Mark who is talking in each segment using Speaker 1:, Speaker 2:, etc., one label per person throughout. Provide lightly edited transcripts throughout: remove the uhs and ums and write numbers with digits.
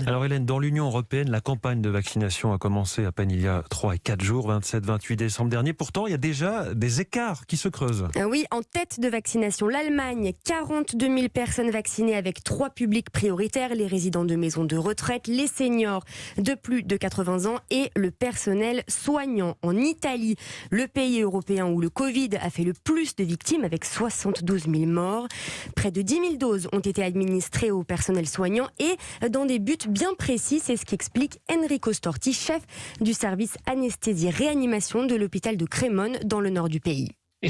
Speaker 1: Alors Hélène, dans l'Union européenne, la campagne de vaccination a commencé à peine il y a 3 et 4 jours, 27-28 décembre dernier. Pourtant, il y a déjà des écarts qui se creusent.
Speaker 2: Oui, en tête de vaccination, l'Allemagne, 42 000 personnes vaccinées avec 3 publics prioritaires, les résidents de maisons de retraite, les seniors de plus de 80 ans et le personnel soignant. En Italie, le pays européen où le Covid a fait le plus de victimes avec 72 000 morts. Près de 10 000 doses ont été administrées au personnel soignant et dans des buts bien précis. C'est ce qu'explique Enrico Storti, chef du service anesthésie-réanimation de l'hôpital de Crémone dans le nord du pays.
Speaker 3: C'est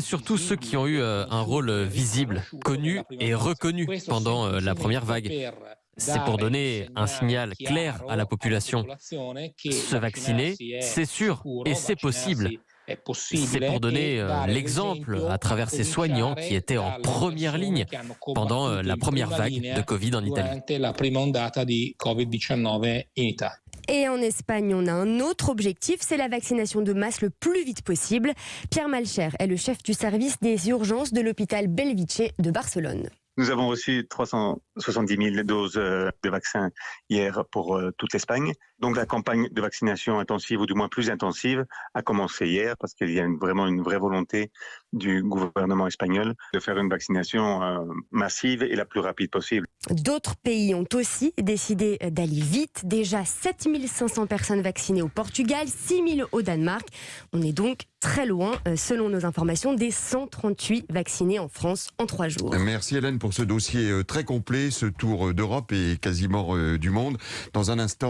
Speaker 3: surtout ceux qui ont eu un rôle visible, connu et reconnu pendant la première vague. C'est pour donner un signal clair à la population. Se vacciner, c'est sûr et c'est possible. C'est pour donner l'exemple à travers ces soignants qui étaient en première ligne pendant la première vague de Covid en Italie.
Speaker 2: Et en Espagne, on a un autre objectif, c'est la vaccination de masse le plus vite possible. Pierre Malcher est le chef du service des urgences de l'hôpital Bellvitge de Barcelone.
Speaker 4: Nous avons reçu 370 000 doses de vaccins hier pour toute l'Espagne. Donc la campagne de vaccination intensive, ou du moins plus intensive, a commencé hier parce qu'il y a vraiment une vraie volonté du gouvernement espagnol de faire une vaccination massive et la plus rapide possible.
Speaker 2: D'autres pays ont aussi décidé d'aller vite. Déjà 7 500 personnes vaccinées au Portugal, 6 000 au Danemark. On est donc très loin, selon nos informations, des 138 vaccinés en France en 3 jours.
Speaker 5: Merci Hélène pour ce dossier très complet, ce tour d'Europe et quasiment du monde. Dans un instant,